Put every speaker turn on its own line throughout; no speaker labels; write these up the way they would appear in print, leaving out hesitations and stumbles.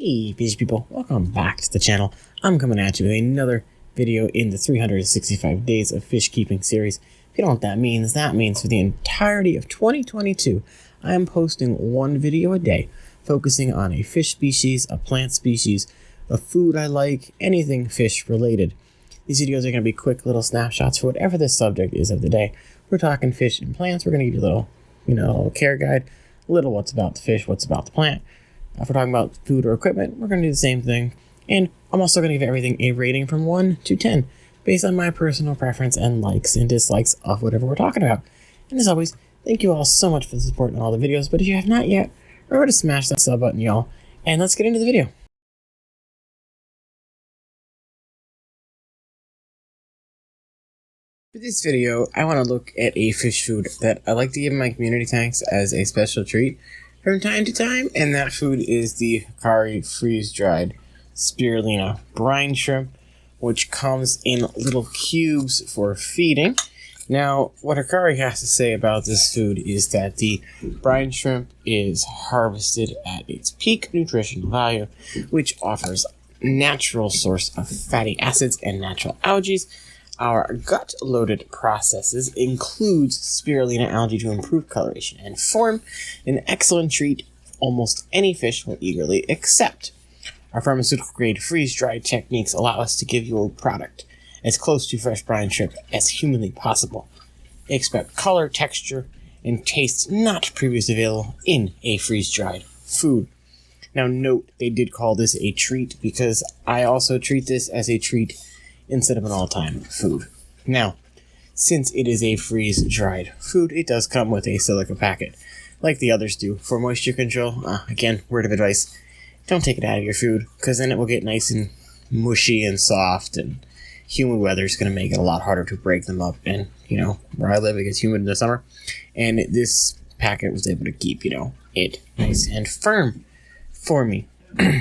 Hey fish people, welcome back to the channel. I'm coming at you with another video in the 365 days of fish keeping series. If you don't know what that means for the entirety of 2022, I am posting one video a day, focusing on a fish species, a plant species, a food I like, anything fish related. These videos are going to be quick little snapshots for whatever the subject is of the day. We're talking fish and plants. We're going to give you a little, care guide, a little what's about the fish, what's about the plant. If we're talking about food or equipment, we're going to do the same thing. And I'm also going to give everything a rating from 1 to 10, based on my personal preference and likes and dislikes of whatever we're talking about. And as always, thank you all so much for the support in all the videos. But if you have not yet, remember to smash that sub button, y'all. And let's get into the video. For this video, I want to look at a fish food that I like to give in my community tanks as a special treat from time to time, and that food is the Hikari freeze-dried Spirulina Brine shrimp, which comes in little cubes for feeding. Now, what Hikari has to say about this food is that the brine shrimp is harvested at its peak nutritional value, which offers natural source of fatty acids and natural algae. Our gut-loaded processes includes spirulina algae to improve coloration and form, an excellent treat almost any fish will eagerly accept. Our pharmaceutical-grade freeze-dried techniques allow us to give you a product as close to fresh brine shrimp as humanly possible. Expect color, texture, and taste not previously available in a freeze-dried food. Now note, they did call this a treat because I also treat this as a treat instead of an all-time food. Now, since it is a freeze-dried food, it does come with a silica packet, like the others do, for moisture control. Again, word of advice, don't take it out of your food, because then it will get nice and mushy and soft, and humid weather is going to make it a lot harder to break them up. And, where I live, it gets humid in the summer, and this packet was able to keep, it nice and firm for me.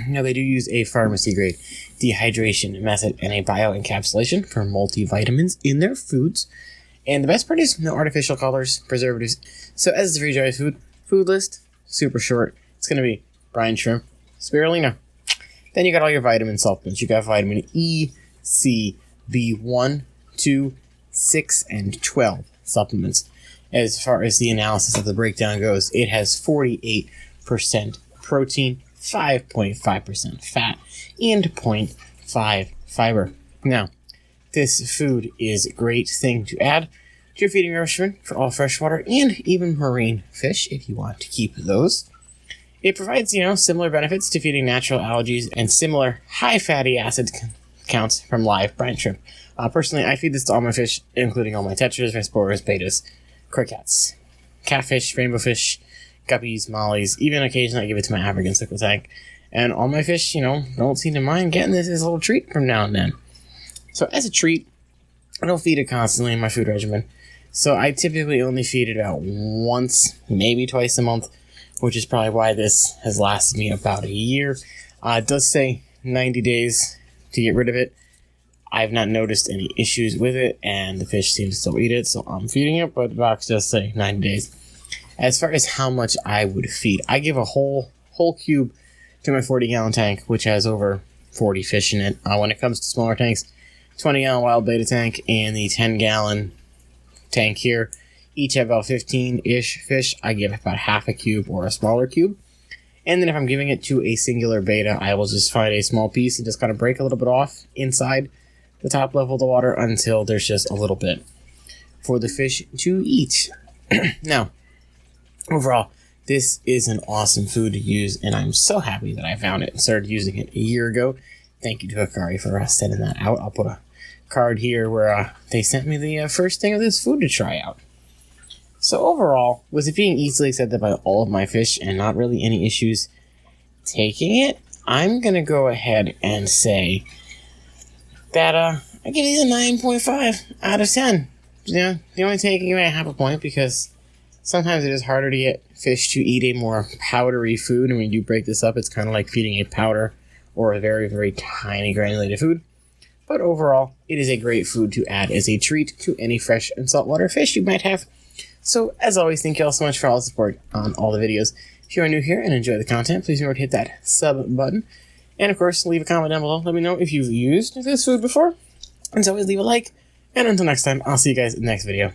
Now, they do use a pharmacy-grade dehydration method and a bioencapsulation for multivitamins in their foods. And the best part is no artificial colors, preservatives. So as the freeze-dried food list, super short. It's going to be brine shrimp, spirulina. Then you got all your vitamin supplements. You got vitamin E, C, B1, 2, 6, and 12 supplements. As far as the analysis of the breakdown goes, it has 48% protein, 5.5% fat, and 0.5 fiber. Now, this food is a great thing to add to your feeding regimen for all freshwater and even marine fish if you want to keep those. It provides, similar benefits to feeding natural algae and similar high fatty acid counts from live brine shrimp. Personally, I feed this to all my fish, including all my tetras, resporas, betas, crickets, catfish, rainbow fish, guppies, mollies, even occasionally I give it to my African cichlids tank. And all my fish, don't seem to mind getting this as a little treat from now and then. So as a treat, I don't feed it constantly in my food regimen. So I typically only feed it about once, maybe twice a month, which is probably why this has lasted me about a year. It does say 90 days to get rid of it. I've not noticed any issues with it, and the fish seem to still eat it, so I'm feeding it, but the box does say 90 days. As far as how much I would feed, I give a whole cube to my 40-gallon tank, which has over 40 fish in it. When it comes to smaller tanks, 20-gallon wild beta tank and the 10-gallon tank here, each have about 15-ish fish. I give about half a cube or a smaller cube. And then if I'm giving it to a singular beta, I will just find a small piece and just kind of break a little bit off inside the top level of the water until there's just a little bit for the fish to eat. Now, overall, this is an awesome food to use, and I'm so happy that I found it and started using it a year ago. Thank you to Hikari for sending that out. I'll put a card here where they sent me the first thing of this food to try out. So overall, with it being easily accepted by all of my fish and not really any issues taking it, I'm going to go ahead and say that I give these a 9.5 out of 10. The only taking away half a point because sometimes it is harder to get fish to eat a more powdery food, and when you do break this up, it's kind of like feeding a powder or a very, very tiny granulated food. But overall, it is a great food to add as a treat to any fresh and saltwater fish you might have. So, as always, thank you all so much for all the support on all the videos. If you are new here and enjoy the content, please remember to hit that sub button. And of course, leave a comment down below. Let me know if you've used this food before. And as always, leave a like. And until next time, I'll see you guys in the next video.